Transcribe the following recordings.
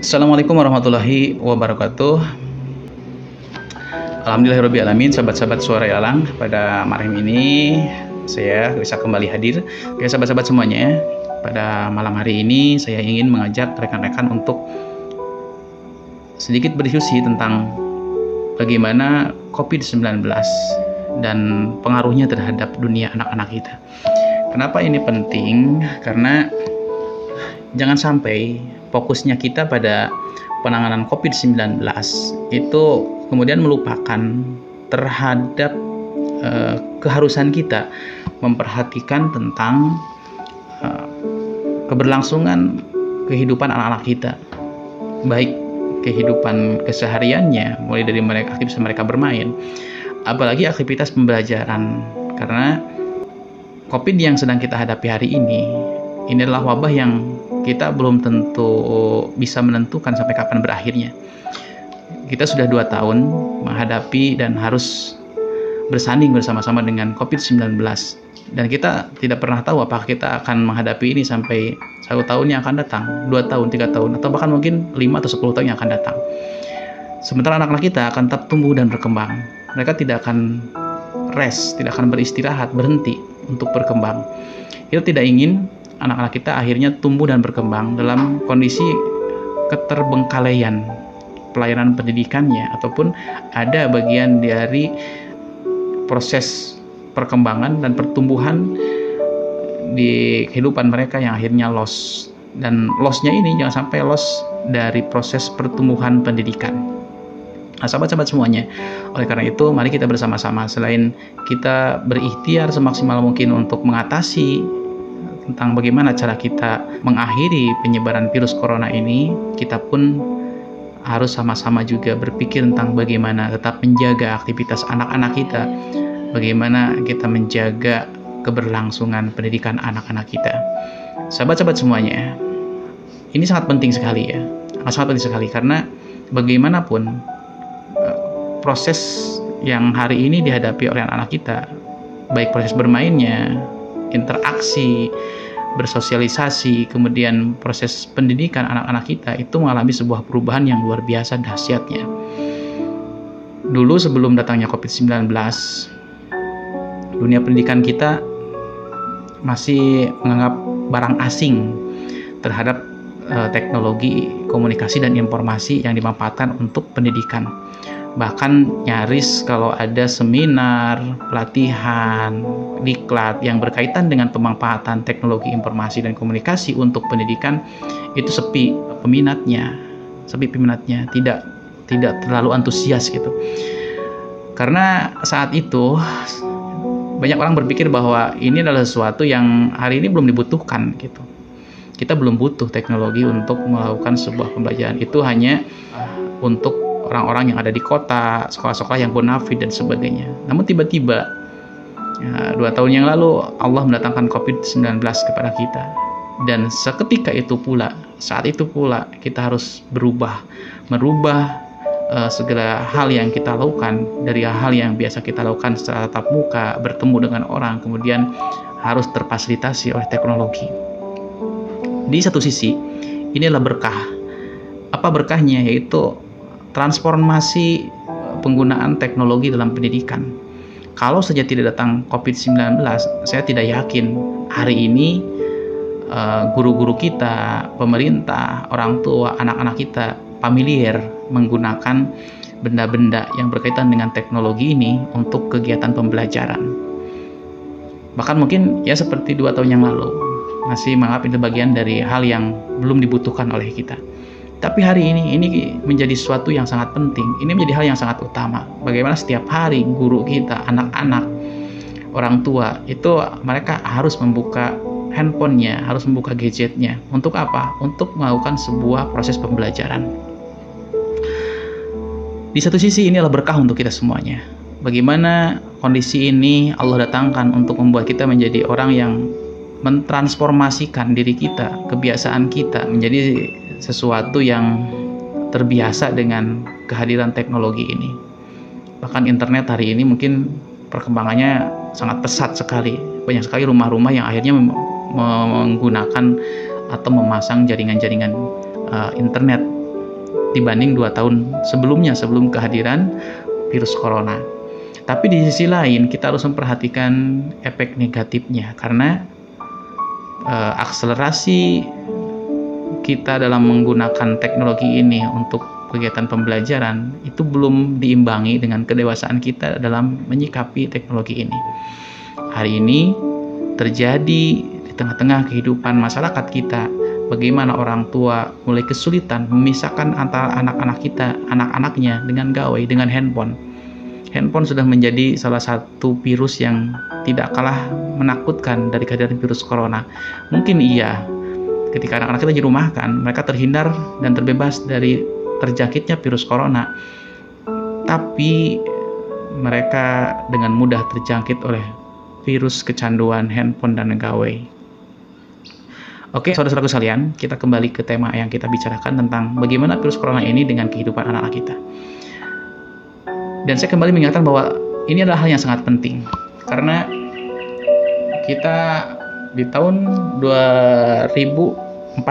Assalamualaikum warahmatullahi wabarakatuh. Alhamdulillahirrabbilalamin, sahabat-sahabat Suara Yalang. Pada malam ini saya bisa kembali hadir. Oke, sahabat-sahabat semuanya, pada malam hari ini saya ingin mengajak rekan-rekan untuk sedikit berdiskusi tentang bagaimana COVID-19 dan pengaruhnya terhadap dunia anak-anak kita. Kenapa ini penting? Karena jangan sampai fokusnya kita pada penanganan COVID-19 itu kemudian melupakan terhadap keharusan kita memperhatikan tentang keberlangsungan kehidupan anak-anak kita, baik kehidupan kesehariannya, mulai dari aktivitas mereka bermain, apalagi aktivitas pembelajaran. Karena COVID yang sedang kita hadapi hari ini adalah wabah yang kita belum tentu bisa menentukan sampai kapan berakhirnya. Kita sudah 2 tahun menghadapi dan harus bersanding bersama-sama dengan COVID-19. Dan kita tidak pernah tahu apakah kita akan menghadapi ini sampai 1 tahun yang akan datang, 2 tahun, 3 tahun, atau bahkan mungkin 5 atau 10 tahun yang akan datang. Sementara anak-anak kita akan tetap tumbuh dan berkembang. Mereka tidak akan rest, tidak akan beristirahat, berhenti untuk berkembang. Kita tidak ingin anak-anak kita akhirnya tumbuh dan berkembang dalam kondisi keterbengkalaian pelayanan pendidikannya, ataupun ada bagian dari proses perkembangan dan pertumbuhan di kehidupan mereka yang akhirnya loss. Dan lossnya ini jangan sampai loss dari proses pertumbuhan pendidikan. Nah, sahabat-sahabat semuanya, oleh karena itu mari kita bersama-sama, selain kita berikhtiar semaksimal mungkin untuk mengatasi tentang bagaimana cara kita mengakhiri penyebaran virus corona ini, kita pun harus sama-sama juga berpikir tentang bagaimana tetap menjaga aktivitas anak-anak kita, bagaimana kita menjaga keberlangsungan pendidikan anak-anak kita. Sahabat-sahabat semuanya, ini sangat penting sekali ya, sangat penting sekali, karena bagaimanapun proses yang hari ini dihadapi oleh anak-anak kita, baik proses bermainnya, interaksi, bersosialisasi, kemudian proses pendidikan anak-anak kita itu mengalami sebuah perubahan yang luar biasa dahsyatnya. Dulu sebelum datangnya COVID-19, dunia pendidikan kita masih menganggap barang asing terhadap teknologi komunikasi dan informasi yang dimanfaatkan untuk pendidikan. Bahkan nyaris kalau ada seminar, pelatihan, diklat yang berkaitan dengan pemanfaatan teknologi informasi dan komunikasi untuk pendidikan, itu sepi peminatnya, tidak terlalu antusias gitu. Karena saat itu banyak orang berpikir bahwa ini adalah sesuatu yang hari ini belum dibutuhkan gitu. Kita belum butuh teknologi untuk melakukan sebuah pembelajaran. Itu hanya untuk orang-orang yang ada di kota, sekolah-sekolah yang bonafit dan sebagainya. Namun tiba-tiba 2 tahun yang lalu Allah mendatangkan COVID-19 kepada kita. Dan seketika itu pula, saat itu pula kita harus merubah segala hal yang kita lakukan, dari hal yang biasa kita lakukan secara tatap muka, bertemu dengan orang, kemudian harus terfasilitasi oleh teknologi. Di satu sisi, inilah berkah. Apa berkahnya? Yaitu transformasi penggunaan teknologi dalam pendidikan. Kalau saja tidak datang COVID-19, saya tidak yakin hari ini guru-guru kita, pemerintah, orang tua, anak-anak kita familiar menggunakan benda-benda yang berkaitan dengan teknologi ini untuk kegiatan pembelajaran. Bahkan mungkin ya seperti 2 tahun yang lalu, masih menganggap itu bagian dari hal yang belum dibutuhkan oleh kita. Tapi hari ini menjadi sesuatu yang sangat penting. Ini menjadi hal yang sangat utama. Bagaimana setiap hari guru kita, anak-anak, orang tua, itu mereka harus membuka handphonenya, harus membuka gadgetnya. Untuk apa? Untuk melakukan sebuah proses pembelajaran. Di satu sisi ini adalah berkah untuk kita semuanya. Bagaimana kondisi ini Allah datangkan untuk membuat kita menjadi orang yang mentransformasikan diri kita, kebiasaan kita menjadi sesuatu yang terbiasa dengan kehadiran teknologi ini. Bahkan internet hari ini mungkin perkembangannya sangat pesat sekali. Banyak sekali rumah-rumah yang akhirnya menggunakan atau memasang jaringan-jaringan internet dibanding 2 tahun sebelumnya, sebelum kehadiran virus corona. Tapi di sisi lain kita harus memperhatikan efek negatifnya, karena akselerasi kita dalam menggunakan teknologi ini untuk kegiatan pembelajaran itu belum diimbangi dengan kedewasaan kita dalam menyikapi teknologi ini. Hari ini terjadi di tengah-tengah kehidupan masyarakat kita, bagaimana orang tua mulai kesulitan memisahkan antara anak-anaknya dengan gawai, dengan handphone. Handphone sudah menjadi salah satu virus yang tidak kalah menakutkan dari kehadiran virus corona. Mungkin iya, ketika anak-anak kita dirumahkan, mereka terhindar dan terbebas dari terjangkitnya virus corona. Tapi mereka dengan mudah terjangkit oleh virus kecanduan handphone dan gawai. Oke, saudara-saudaraku sekalian, kita kembali ke tema yang kita bicarakan tentang bagaimana virus corona ini dengan kehidupan anak-anak kita. Dan saya kembali mengingatkan bahwa ini adalah hal yang sangat penting, karena kita di tahun 2045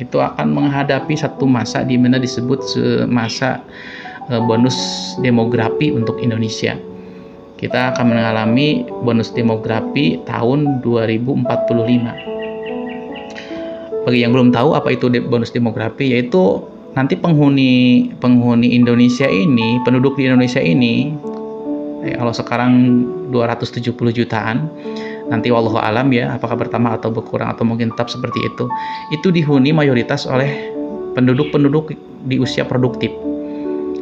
itu akan menghadapi satu masa di mana disebut masa bonus demografi untuk Indonesia. Kita akan mengalami bonus demografi tahun 2045. Bagi yang belum tahu apa itu bonus demografi, yaitu nanti penghuni Indonesia ini, penduduk di Indonesia ini, kalau sekarang 270 jutaan, nanti wallahu alam ya, apakah bertambah atau berkurang atau mungkin tetap seperti itu dihuni mayoritas oleh penduduk-penduduk di usia produktif.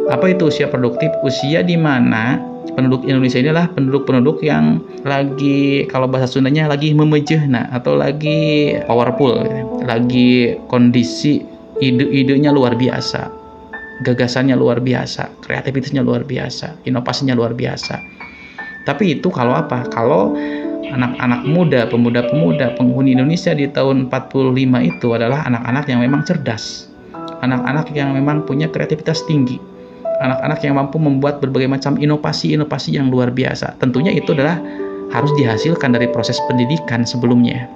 Apa itu usia produktif? Usia di mana penduduk Indonesia ini adalah penduduk-penduduk yang lagi, kalau bahasa Sundanya, lagi memejehna atau lagi powerful, lagi kondisi ide-idenya luar biasa, gagasannya luar biasa, kreativitasnya luar biasa, inovasinya luar biasa. Tapi itu kalau apa? Kalau anak-anak muda, pemuda-pemuda penghuni Indonesia di tahun 45 itu adalah anak-anak yang memang cerdas, anak-anak yang memang punya kreativitas tinggi, anak-anak yang mampu membuat berbagai macam inovasi-inovasi yang luar biasa. Tentunya itu adalah harus dihasilkan dari proses pendidikan sebelumnya.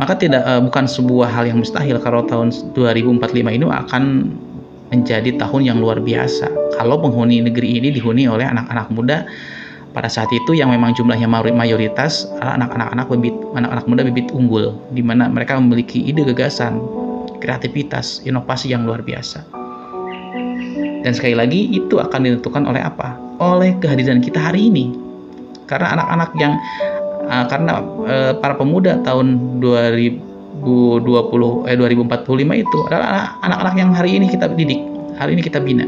Maka bukan sebuah hal yang mustahil kalau tahun 2045 ini akan menjadi tahun yang luar biasa kalau penghuni negeri ini dihuni oleh anak-anak muda pada saat itu yang memang jumlahnya mayoritas adalah anak-anak muda bibit unggul, di mana mereka memiliki ide, gagasan, kreativitas, inovasi yang luar biasa. Dan sekali lagi itu akan ditentukan oleh apa? Oleh kehadiran kita hari ini. Karena anak-anak yang para pemuda tahun 2045 itu adalah anak-anak yang hari ini kita didik, hari ini kita bina.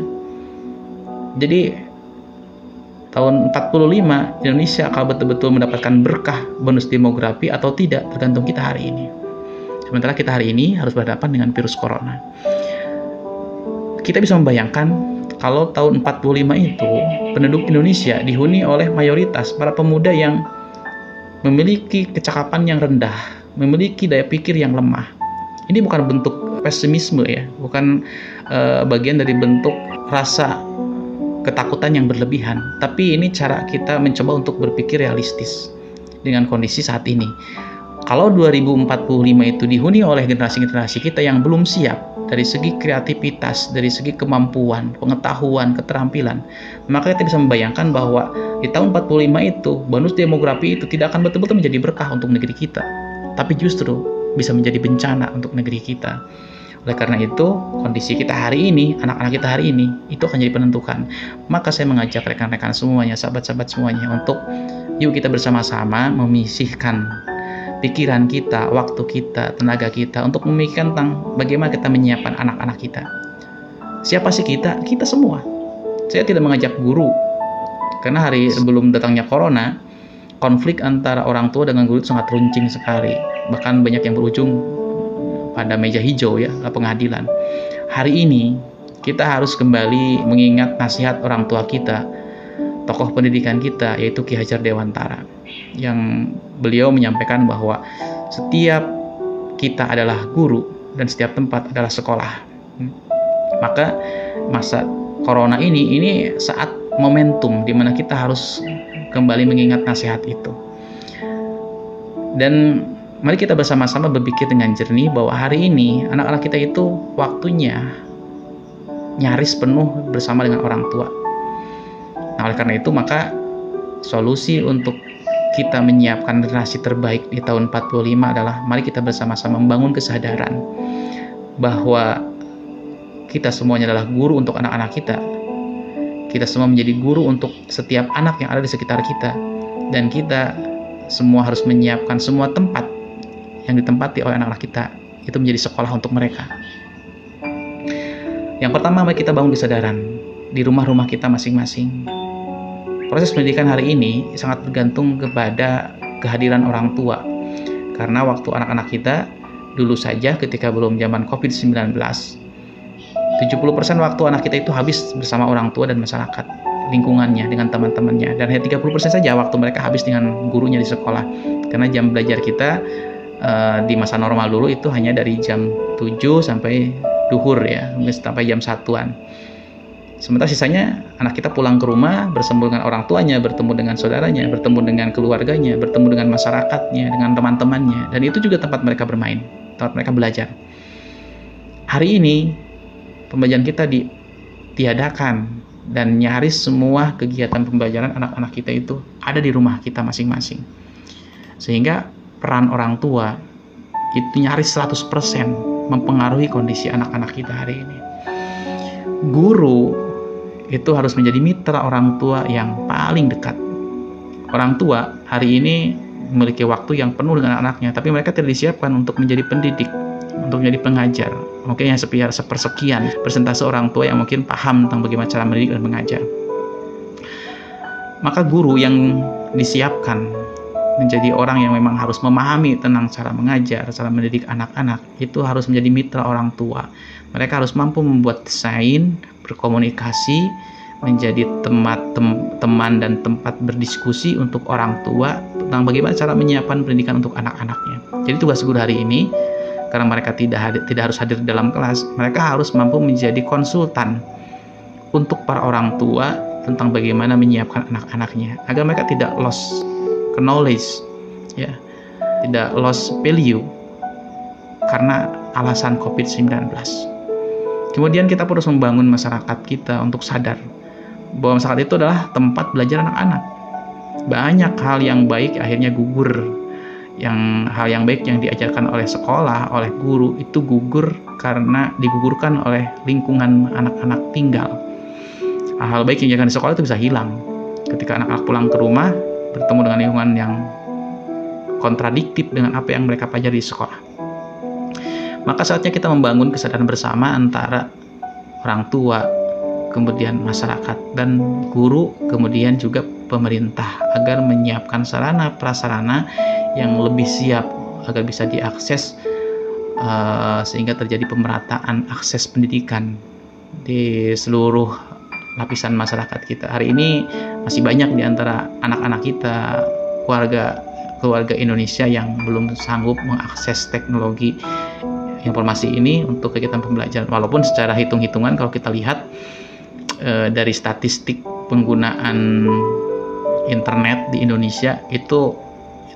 Jadi tahun 45 Indonesia akan betul-betul mendapatkan berkah bonus demografi atau tidak, tergantung kita hari ini. Sementara kita hari ini harus berhadapan dengan virus corona. Kita bisa membayangkan kalau tahun 45 itu penduduk Indonesia dihuni oleh mayoritas para pemuda yang memiliki kecakapan yang rendah, memiliki daya pikir yang lemah. Ini bukan bentuk pesimisme ya, bukan bagian dari bentuk rasa ketakutan yang berlebihan, tapi ini cara kita mencoba untuk berpikir realistis dengan kondisi saat ini. Kalau 2045 itu dihuni oleh generasi-generasi kita yang belum siap dari segi kreativitas, dari segi kemampuan, pengetahuan, keterampilan, maka kita bisa membayangkan bahwa di tahun 45 itu bonus demografi itu tidak akan betul-betul menjadi berkah untuk negeri kita, tapi justru bisa menjadi bencana untuk negeri kita. Oleh karena itu, kondisi kita hari ini, anak-anak kita hari ini, itu akan jadi penentukan. Maka saya mengajak rekan-rekan semuanya, sahabat-sahabat semuanya, untuk yuk kita bersama-sama memisihkan pikiran kita, waktu kita, tenaga kita untuk memikirkan tentang bagaimana kita menyiapkan anak-anak kita. Siapa sih kita? Kita semua. Saya tidak mengajak guru, karena hari sebelum datangnya corona, konflik antara orang tua dengan guru itu sangat runcing sekali. Bahkan banyak yang berujung pada meja hijau ya, pengadilan. Hari ini kita harus kembali mengingat nasihat orang tua kita, tokoh pendidikan kita, yaitu Ki Hajar Dewantara, yang beliau menyampaikan bahwa setiap kita adalah guru dan setiap tempat adalah sekolah. Maka masa corona ini saat momentum di mana kita harus kembali mengingat nasihat itu. Dan Mari kita bersama-sama berpikir dengan jernih bahwa hari ini anak-anak kita itu waktunya nyaris penuh bersama dengan orang tua. Nah, oleh karena itu maka solusi untuk kita menyiapkan generasi terbaik di tahun 45 adalah mari kita bersama-sama membangun kesadaran bahwa kita semuanya adalah guru untuk anak-anak kita. Kita semua menjadi guru untuk setiap anak yang ada di sekitar kita. Dan kita semua harus menyiapkan semua tempat yang ditempati oleh anak-anak kita itu menjadi sekolah untuk mereka. Yang pertama, mari kita bangun kesadaran di rumah-rumah kita masing-masing. Proses pendidikan hari ini sangat bergantung kepada kehadiran orang tua. Karena waktu anak-anak kita dulu saja ketika belum zaman COVID-19, 70% waktu anak kita itu habis bersama orang tua dan masyarakat lingkungannya dengan teman-temannya, dan hanya 30% saja waktu mereka habis dengan gurunya di sekolah. Karena jam belajar kita di masa normal dulu itu hanya dari jam 7 sampai duhur ya, sampai jam 1-an. Sementara sisanya anak kita pulang ke rumah, bersama dengan orang tuanya, bertemu dengan saudaranya, bertemu dengan keluarganya, bertemu dengan masyarakatnya, dengan teman-temannya, dan itu juga tempat mereka bermain, tempat mereka belajar. Hari ini pembelajaran kita ditiadakan dan nyaris semua kegiatan pembelajaran anak-anak kita itu ada di rumah kita masing-masing. Sehingga peran orang tua itu nyaris 100% mempengaruhi kondisi anak-anak kita hari ini. Guru itu harus menjadi mitra orang tua yang paling dekat. Orang tua hari ini memiliki waktu yang penuh dengan anaknya, tapi mereka tidak disiapkan untuk menjadi pendidik, untuk menjadi pengajar. Mungkin yang sepersekian persentase orang tua yang mungkin paham tentang bagaimana cara mendidik dan mengajar. Maka guru yang disiapkan menjadi orang yang memang harus memahami tentang cara mengajar, cara mendidik anak-anak, itu harus menjadi mitra orang tua. Mereka harus mampu membuat desain, berkomunikasi, menjadi teman dan tempat berdiskusi untuk orang tua tentang bagaimana cara menyiapkan pendidikan untuk anak-anaknya. Jadi tugas guru hari ini, karena mereka tidak harus hadir dalam kelas, mereka harus mampu menjadi konsultan untuk para orang tua tentang bagaimana menyiapkan anak-anaknya agar mereka tidak lost knowledge, ya, tidak lost value karena alasan COVID-19. Kemudian kita harus membangun masyarakat kita untuk sadar bahwa masyarakat itu adalah tempat belajar anak-anak. Banyak hal yang baik akhirnya gugur. Hal yang baik yang diajarkan oleh sekolah, oleh guru itu gugur karena digugurkan oleh lingkungan anak-anak tinggal. Hal baik yang diajarkan di sekolah itu bisa hilang ketika anak-anak pulang ke rumah bertemu dengan lingkungan yang kontradiktif dengan apa yang mereka pelajari di sekolah. Maka saatnya kita membangun kesadaran bersama antara orang tua, kemudian masyarakat, dan guru, kemudian juga pemerintah agar menyiapkan sarana prasarana yang lebih siap agar bisa diakses sehingga terjadi pemerataan akses pendidikan di seluruh lapisan masyarakat kita. Hari ini masih banyak di antara anak-anak kita, keluarga Indonesia yang belum sanggup mengakses teknologi informasi ini untuk kegiatan pembelajaran. Walaupun secara hitung-hitungan kalau kita lihat dari statistik penggunaan internet di Indonesia, itu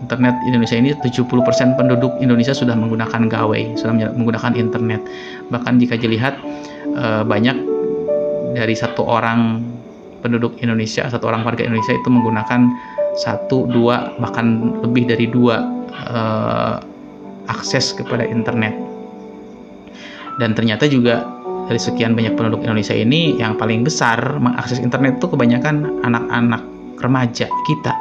internet Indonesia ini 70% penduduk Indonesia sudah menggunakan gawai, sudah menggunakan internet. Bahkan jika dilihat banyak dari satu orang penduduk Indonesia, satu orang warga Indonesia itu menggunakan 1, 2, bahkan lebih dari 2 akses kepada internet. Dan ternyata juga dari sekian banyak penduduk Indonesia ini, yang paling besar mengakses internet itu kebanyakan anak-anak remaja kita,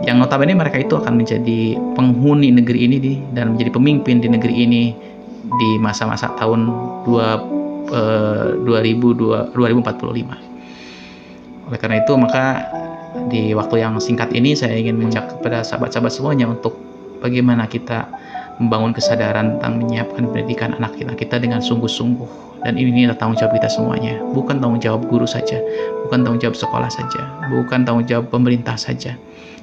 yang notabene mereka itu akan menjadi penghuni negeri ini dan menjadi pemimpin di negeri ini di masa-masa tahun 2045. Oleh karena itu maka di waktu yang singkat ini saya ingin mengajak kepada sahabat-sahabat semuanya untuk bagaimana kita membangun kesadaran tentang menyiapkan pendidikan anak kita dengan sungguh-sungguh. Dan ini adalah tanggung jawab kita semuanya, bukan tanggung jawab guru saja, bukan tanggung jawab sekolah saja, bukan tanggung jawab pemerintah saja.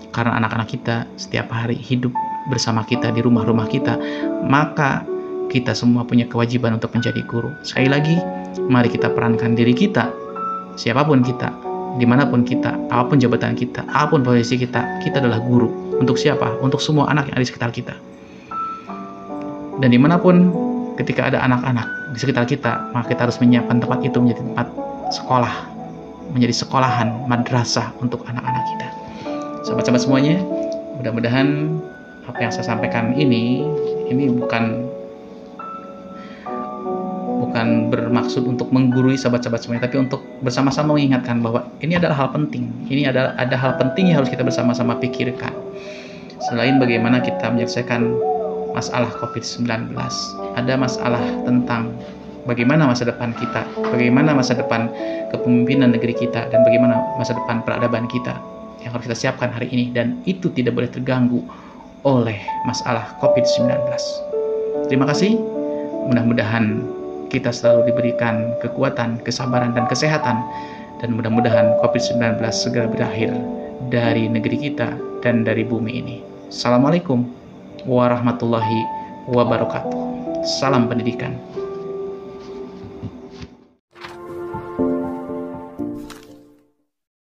Karena anak-anak kita setiap hari hidup bersama kita di rumah-rumah kita, maka kita semua punya kewajiban untuk menjadi guru. Sekali lagi, mari kita perankan diri kita, siapapun kita, dimanapun kita, apapun jabatan kita, apapun posisi kita adalah guru. Untuk siapa? Untuk semua anak yang ada di sekitar kita. Dan dimanapun ketika ada anak-anak di sekitar kita, maka kita harus menyiapkan tempat itu menjadi tempat sekolah, menjadi sekolahan, madrasah untuk anak-anak kita. Sahabat-sahabat semuanya, mudah-mudahan apa yang saya sampaikan ini bukan bermaksud untuk menggurui sahabat-sahabat semuanya, tapi untuk bersama-sama mengingatkan bahwa ini adalah hal penting. Ini ada hal penting yang harus kita bersama-sama pikirkan. Selain bagaimana kita menyelesaikan masalah COVID-19, ada masalah tentang bagaimana masa depan kita, bagaimana masa depan kepemimpinan negeri kita, dan bagaimana masa depan peradaban kita yang harus kita siapkan hari ini, dan itu tidak boleh terganggu oleh masalah COVID-19. Terima kasih. Mudah-mudahan kita selalu diberikan kekuatan, kesabaran, dan kesehatan, dan mudah-mudahan COVID-19 segera berakhir dari negeri kita dan dari bumi ini. Assalamualaikum warahmatullahi wabarakatuh. Salam pendidikan.